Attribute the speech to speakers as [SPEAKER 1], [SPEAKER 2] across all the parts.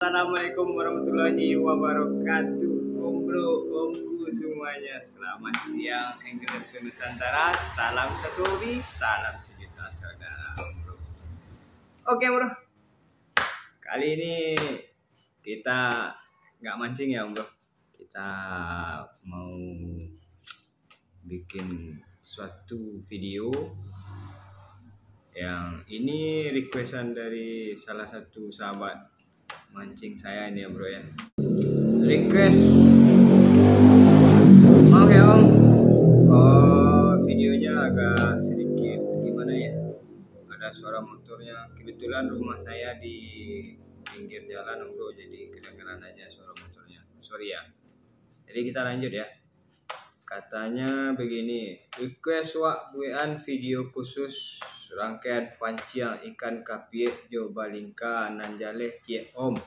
[SPEAKER 1] Assalamualaikum warahmatullahi wabarakatuh. Om bro, omku semuanya, selamat siang Anglers Nusantara. Salam satu hobi, salam sejuta saudara om bro. Oke bro, kali ini kita nggak mancing ya om bro. Kita mau bikin suatu video yang ini requestan dari salah satu sahabat mancing saya ini ya bro ya. Request, maaf ya om, videonya agak sedikit gimana ya, ada suara motornya. Kebetulan rumah saya di pinggir jalan om bro, jadi kedengaran aja suara motornya, sorry ya. Jadi kita lanjut ya. Katanya begini, request wak buean video khusus rangkaian panciang ikan kapie jo balingka nanjaleh cie om.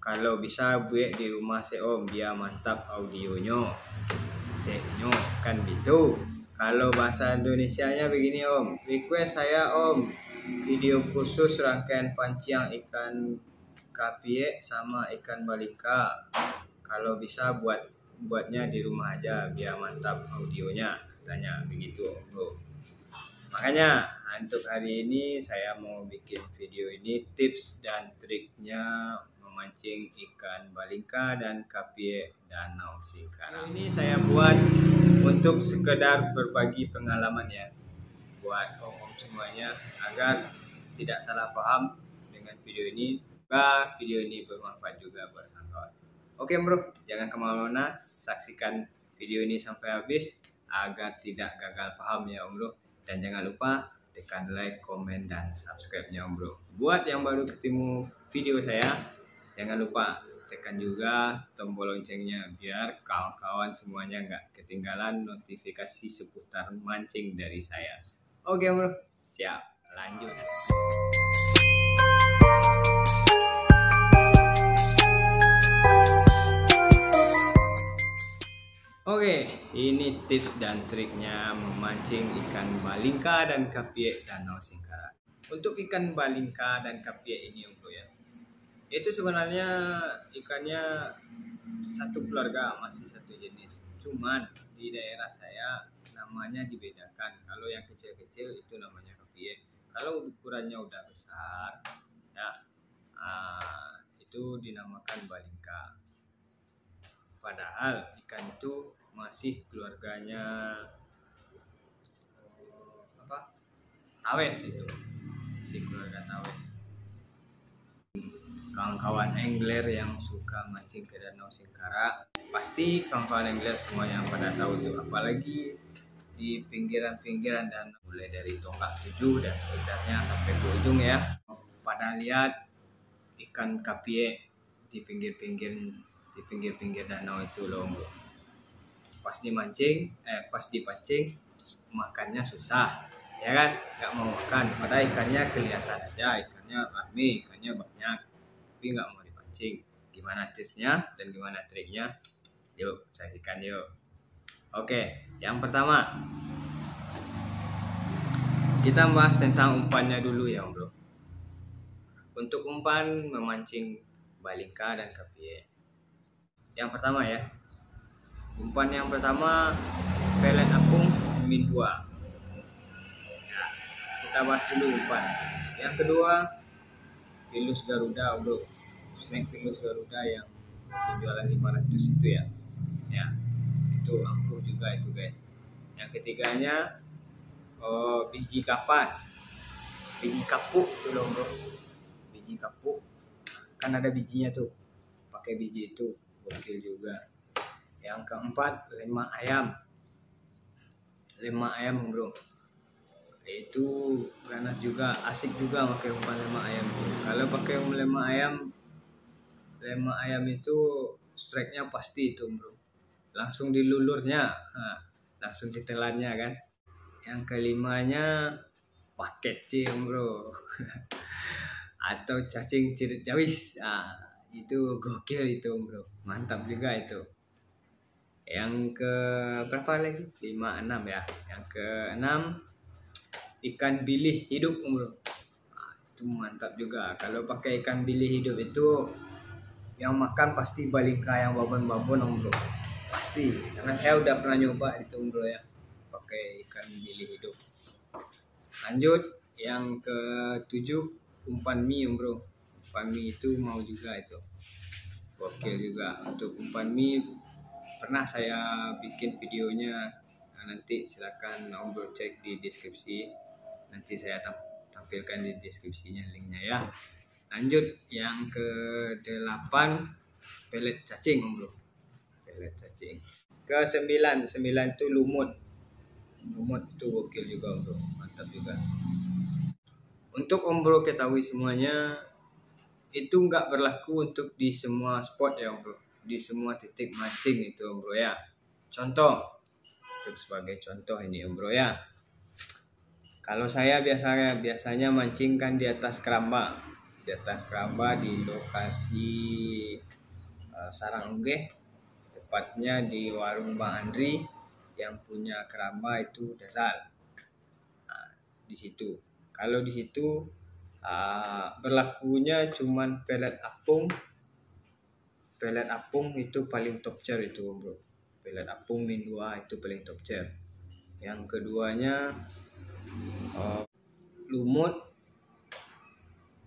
[SPEAKER 1] Kalau bisa buat di rumah se om, biar mantap audionya. Ceknya kan gitu. Kalau bahasa Indonesianya begini om, request saya om video khusus rangkaian panciang ikan kapie sama ikan balingka. Kalau bisa buatnya di rumah aja biar mantap audionya, katanya begitu om bro. Makanya untuk hari ini saya mau bikin video ini tips dan triknya memancing ikan balingka dan kapie danau Singkarak. Ini saya buat untuk sekedar berbagi pengalaman ya, buat om-om semuanya agar tidak salah paham dengan video ini. Semoga video ini bermanfaat juga buat kawan-kawan. Oke bro, jangan kemana-mana, saksikan video ini sampai habis agar tidak gagal paham ya om bro. Dan jangan lupa tekan like, komen, dan subscribe-nya om bro. Buat yang baru ketemu video saya, jangan lupa tekan juga tombol loncengnya biar kawan-kawan semuanya nggak ketinggalan notifikasi seputar mancing dari saya. Oke bro, siap, lanjut. Oke, ini tips dan triknya memancing ikan balingka dan kapie danau Singkarak. Untuk ikan balingka dan kapie ini om bro ya, itu sebenarnya ikannya satu keluarga, masih satu jenis. Cuman di daerah saya namanya dibedakan. Kalau yang kecil-kecil itu namanya kapie. Kalau ukurannya udah besar ya, itu dinamakan balingka. Padahal ikan itu masih keluarganya tawes, itu si keluarga tawes. Kawan-kawan angler yang suka mancing ke danau Singkarak, pasti kawan-kawan angler semua yang pada tahu tuh, apalagi di pinggiran-pinggiran danau, mulai dari Tonggak 7 dan sekitarnya sampai ke ujung ya, pada lihat ikan kapie di pinggir-pinggir danau itu loh bro. Pas dipancing makannya susah ya kan, nggak mau makan, padahal ikannya kelihatan aja, ikannya rame, ikannya banyak, tapi nggak mau dipancing. Gimana tipsnya dan gimana triknya? Yuk saksikan yuk. Oke, yang pertama kita bahas tentang umpannya dulu ya bro. Untuk umpan memancing balingka dan kapie, yang pertama ya, umpan yang pertama pelet apung min 2 ya, kita bahas dulu umpan. Yang kedua pilus Garuda bro, snack pilus Garuda yang penjualan 500 itu ya, itu ampuh juga itu guys. Yang ketiganya biji kapas, biji kapuk itu loh bro, biji kapuk kan ada bijinya tuh, pakai biji itu gokil juga. Yang keempat lemak ayam bro, itu ganas juga, asik juga pakai umpan lemak ayam itu. Kalau pakai lemak ayam itu strike-nya pasti itu bro, langsung dilulurnya, langsung ditelannya kan. Yang kelimanya paket cium bro atau cacing cirit jawis, itu gokil itu bro, mantap juga itu. Yang ke berapa lagi? 5, 6 ya. Yang ke-6 ikan bilih hidup bro, itu mantap juga. Kalau pakai ikan bilih hidup itu yang makan pasti balingka yang babon-babon om bro, pasti, karena saya udah pernah nyoba itu om bro ya, pakai ikan bilik hidup. Lanjut yang ke-7, umpan mie om bro. Umpan mie itu mau juga itu, gokil juga. Untuk umpan mie pernah saya bikin videonya. Nah, nanti silakan om bro cek di deskripsi, nanti saya tampilkan di deskripsinya linknya ya. Lanjut yang ke-8, pelet cacing om bro, pelet cacing. Ke-9 itu lumut. Lumut itu gokil juga om bro, mantap juga. Untuk om bro ketahui semuanya, itu nggak berlaku untuk di semua spot ya om bro, di semua titik mancing itu om bro ya. Contoh, untuk sebagai contoh ini om bro ya, kalau saya biasanya mancing kan di atas keramba, di lokasi sarang unggeh, tepatnya di warung Bang Andri yang punya keramba itu dasar. Nah, di situ, kalau di situ berlakunya cuman pelet apung. Pelet apung itu paling top tier itu bro, pelet apung min 2 itu paling top tier. Yang keduanya lumut,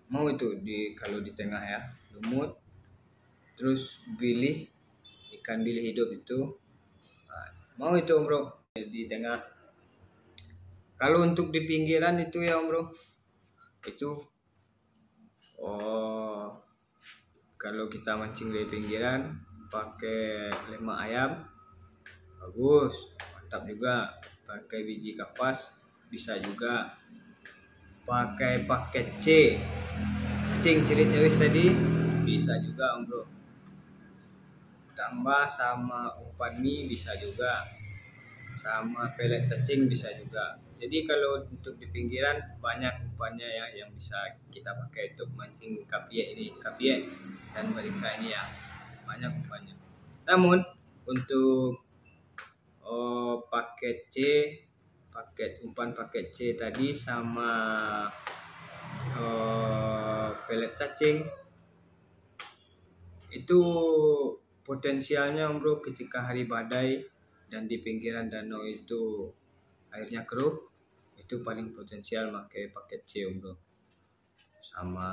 [SPEAKER 1] mau itu kalau di tengah ya, lumut. Terus ikan bilik hidup itu mau itu om bro di tengah. Kalau untuk di pinggiran itu ya om bro, itu kalau kita mancing di pinggiran pakai lemak ayam, bagus, mantap juga. Pakai biji kapas bisa juga. Pakai paket C, cacing ceritnya wis tadi, bisa juga om bro. Tambah sama umpan mie bisa juga, sama pelet cacing bisa juga. Jadi kalau untuk di pinggiran banyak umpannya ya yang bisa kita pakai untuk mancing kapiek dan balingka ini ya, banyak umpannya. Namun untuk umpan paket C tadi sama pelet cacing itu potensialnya om bro, ketika hari badai dan di pinggiran danau itu airnya keruh, itu paling potensial pakai paket C om bro. Sama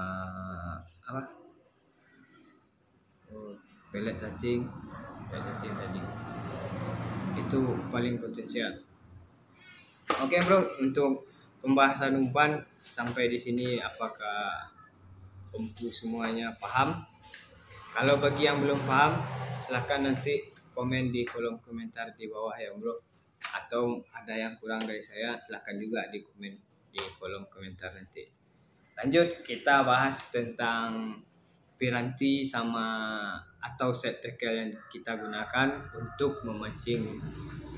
[SPEAKER 1] pelet cacing tadi itu paling potensial. Oke bro, untuk pembahasan umpan sampai di sini, apakah omku semuanya paham? Kalau bagi yang belum paham, silahkan nanti komen di kolom komentar di bawah ya bro. Atau ada yang kurang dari saya, silahkan juga di komen di kolom komentar nanti. Lanjut, kita bahas tentang piranti atau set tackle yang kita gunakan untuk memancing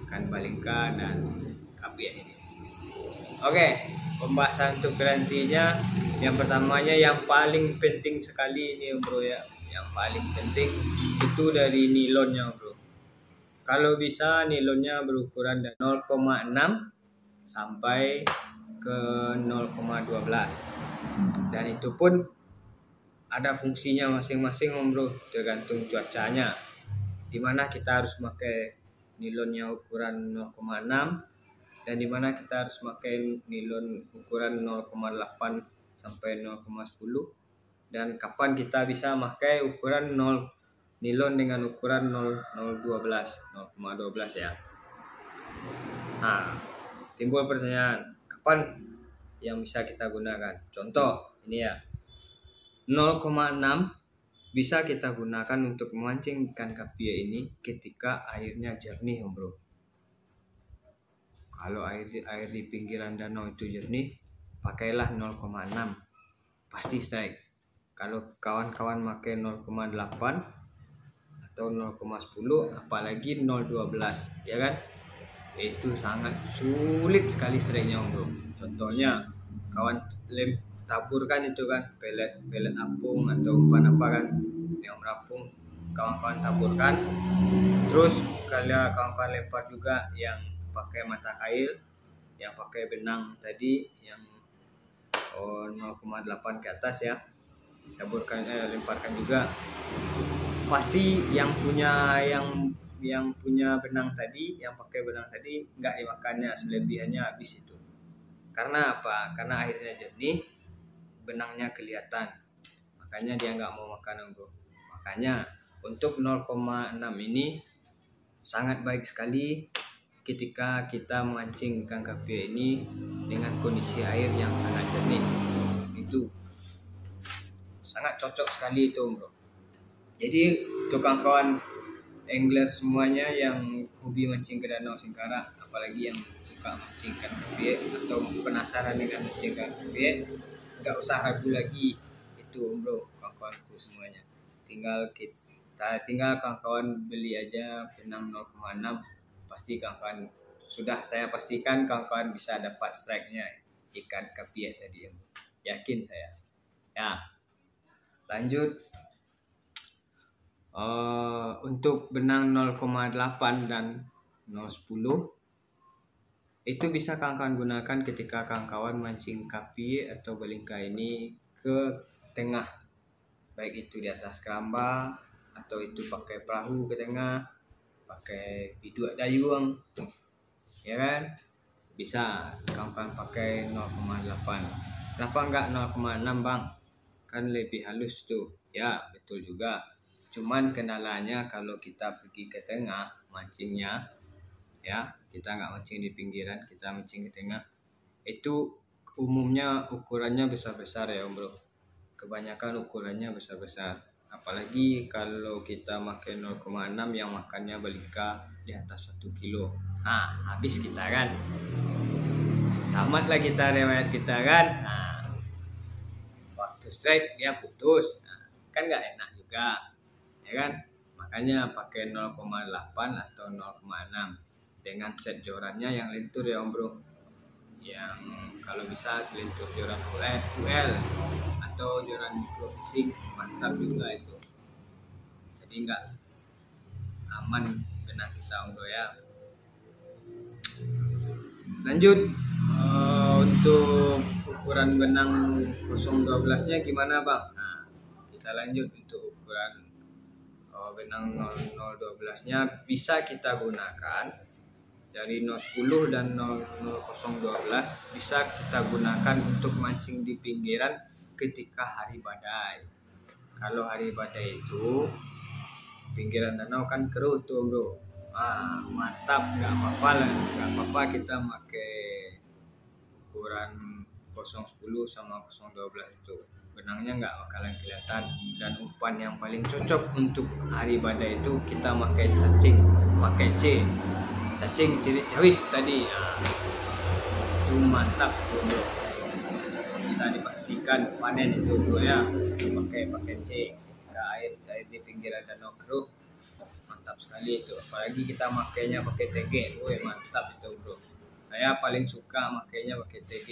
[SPEAKER 1] ikan balingka dan kapiek ini. Oke, pembahasan untuk pirantinya, yang pertamanya yang paling penting sekali ini bro ya, yang paling penting itu dari nilonnya bro. Kalau bisa nilonnya berukuran dari 0,6 sampai ke 0,12, dan itu pun ada fungsinya masing-masing om bro, tergantung cuacanya, dimana kita harus pakai nilonnya ukuran 0,6 dan dimana kita harus pakai nilon ukuran 0,8 sampai 0,10, dan kapan kita bisa pakai ukuran nilon dengan ukuran 0,12 ya. Nah, timbul pertanyaan, kapan yang bisa kita gunakan? Contoh ini ya, 0,6 bisa kita gunakan untuk memancing ikan kapiek ini ketika airnya jernih om bro. Kalau air di pinggiran danau itu jernih, pakailah 0,6, pasti strike. Kalau kawan-kawan pakai 0,8 atau 0,10, apalagi 0,12 ya kan, itu sangat sulit sekali strike-nya om bro. Contohnya kawan taburkan itu kan pelet apung atau umpan apa kan yang berapung, kawan-kawan taburkan, terus kalian kawan-kawan lempar juga yang pakai mata kail, yang pakai benang tadi yang 0,8 ke atas ya, taburkan lemparkan juga. pasti yang punya benang tadi, yang pakai benang tadi nggak dimakannya, selebihannya habis itu. Karena apa? Karena airnya jernih, benangnya kelihatan, makanya dia nggak mau makan, bro. Makanya untuk 0,6 ini sangat baik sekali ketika kita memancing ikan kapie ini dengan kondisi air yang sangat jernih. Itu sangat cocok sekali itu, bro. Jadi untuk kawan-kawan angler semuanya yang hobi mancing ke Danau Singkarak, apalagi yang suka mancing ikan kapie atau penasaran dengan mancing ikan kapie, nggak usah ragu lagi itu, bro, kawan-kawanku semuanya. Tinggal kawan-kawan beli aja benang 0,6, pasti kawan-kawan, sudah saya pastikan kawan-kawan bisa dapat strike-nya ikan kapie tadi, yakin saya. Ya, lanjut. Untuk benang 0,8 dan 0,10 itu bisa kawan-kawan gunakan ketika kawan-kawan mancing kapie atau belingka ini ke tengah, baik itu di atas keramba atau itu pakai perahu ke tengah, pakai biduak dayung, ya kan, bisa kawan-kawan pakai 0,8. Kenapa enggak 0,6, bang? Kan lebih halus tuh. Ya, betul juga. Cuman kendalanya kalau kita pergi ke tengah mancingnya, ya, kita nggak mancing di pinggiran, kita mancing ke tengah, itu umumnya ukurannya besar-besar ya, bro. Kebanyakan ukurannya besar-besar. Apalagi kalau kita pakai 0,6 yang makannya belingka di atas 1 kilo. Nah, habis kita kan. Tamatlah kita riwayat kita kan. Nah, waktu strike dia putus. Nah, kan nggak enak juga. Ya kan, makanya pakai 0,8 atau 0,6 dengan set jorannya yang lentur ya, bro, yang kalau bisa selentur joran UL atau joran microfishing, mantap juga itu, jadi nggak aman benang kita, bro, ya. Lanjut, untuk ukuran benang 012 nya gimana, bang? Nah, kita lanjut untuk ukuran benang 0012 nya bisa kita gunakan dari 010 dan 012 bisa kita gunakan untuk mancing di pinggiran ketika hari badai. Kalau hari badai itu pinggiran danau kan keruh tuh, bro. Mantap, nggak apa-apa kita pakai ukuran 010 sama 012 itu. Benangnya nggak bakalan kelihatan, dan umpan yang paling cocok untuk hari badai itu kita pakai cacing cirit jawis tadi. Itu mantap tuh, bro, bisa dipastikan panen itu, bro, ya, pakai C ketika air di pinggiran danau keruh, mantap sekali itu. Apalagi kita makainya pakai TG, mantap itu, bro. Saya paling suka makainya pakai TG,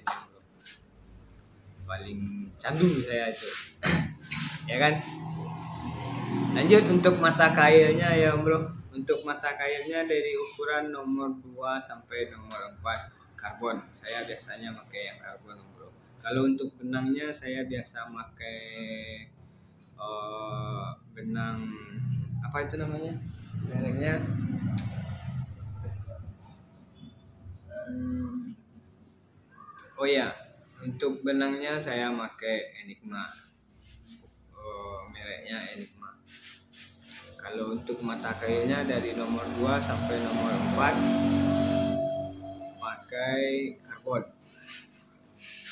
[SPEAKER 1] bro, paling candu saya itu. Ya kan. Lanjut untuk mata kailnya ya, bro. Untuk mata kailnya dari ukuran nomor 2 sampai nomor 4 karbon. Saya biasanya pakai yang karbon, bro. Kalau untuk benangnya saya biasa pakai benang apa itu namanya, mereknya oh ya, untuk benangnya saya pakai Enigma, mereknya Enigma. Kalau untuk mata kailnya dari nomor 2 sampai nomor 4 pakai karbon,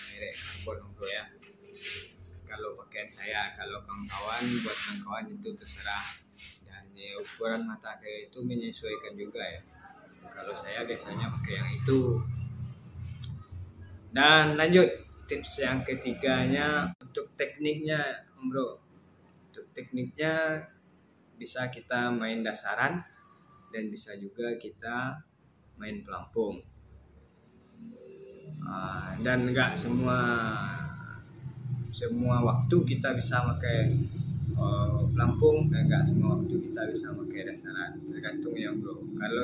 [SPEAKER 1] merek karbon, bro, ya. Kalau pakaian saya, kalau kawan-kawan, buat kawan-kawan itu terserah, dan ya, ukuran mata kail itu menyesuaikan juga ya. Kalau saya biasanya pakai yang itu. Dan lanjut tips yang ketiganya untuk tekniknya, bro. Untuk tekniknya bisa kita main dasaran dan bisa juga kita main pelampung. Dan enggak semua waktu kita bisa pakai pelampung, dan enggak semua waktu kita bisa pakai dasaran. Tergantung ya, bro. Kalau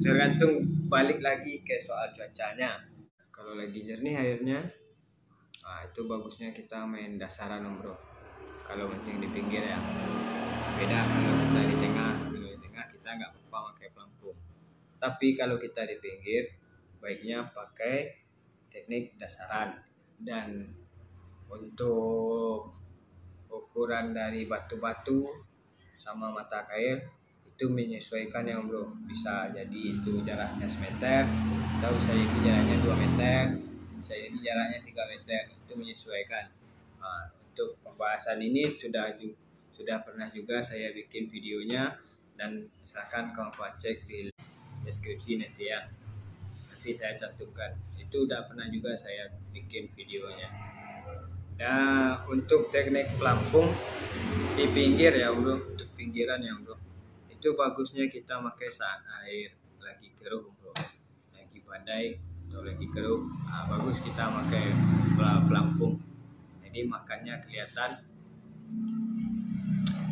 [SPEAKER 1] tergantung, balik lagi ke soal cuacanya. Kalau lagi jernih airnya, itu bagusnya kita main dasaran, bro. kalau mancing di pinggir ya. Beda kalau kita di tengah. Kalau di tengah kita nggak apa-apa pakai pelampung. Tapi kalau kita di pinggir, baiknya pakai teknik dasaran. Dan untuk ukuran dari batu-batu sama mata air itu menyesuaikan ya bro. Bisa jadi itu jaraknya semeter, atau bisa jadi jaraknya 2 meter, bisa jadi jaraknya 3 meter, itu menyesuaikan. Nah, untuk pembahasan ini sudah pernah juga saya bikin videonya, dan silahkan kawan-kawan cek di deskripsi nanti ya. Nanti saya cantumkan. Itu udah pernah juga saya bikin videonya. Nah, untuk teknik pelampung di pinggir ya bro, untuk pinggiran ya bro, itu bagusnya kita pakai saat air lagi keruh bro, lagi badai atau lagi keruh. Nah, bagus kita pakai pelampung, jadi makannya kelihatan.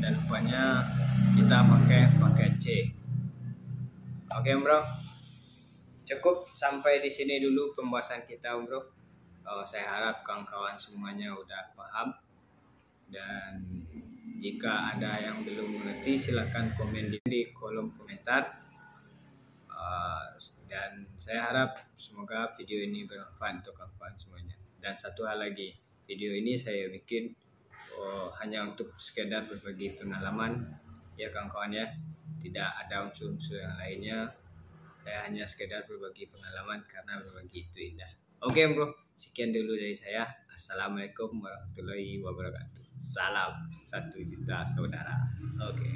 [SPEAKER 1] Dan rupanya kita pakai C. Oke bro, cukup sampai di sini dulu pembahasan kita bro. Saya harap kawan-kawan semuanya udah paham, dan jika ada yang belum mengerti silahkan komen di kolom komentar. Dan saya harap semoga video ini bermanfaat untuk kawan-kawan semuanya. Dan satu hal lagi, video ini saya bikin hanya untuk sekedar berbagi pengalaman ya kawan-kawan ya, tidak ada unsur-unsur yang lainnya. Saya hanya sekedar berbagi pengalaman karena berbagi itu indah. Oke bro, sekian dulu dari saya. Assalamualaikum warahmatullahi wabarakatuh. Salam 1 juta saudara. Oke.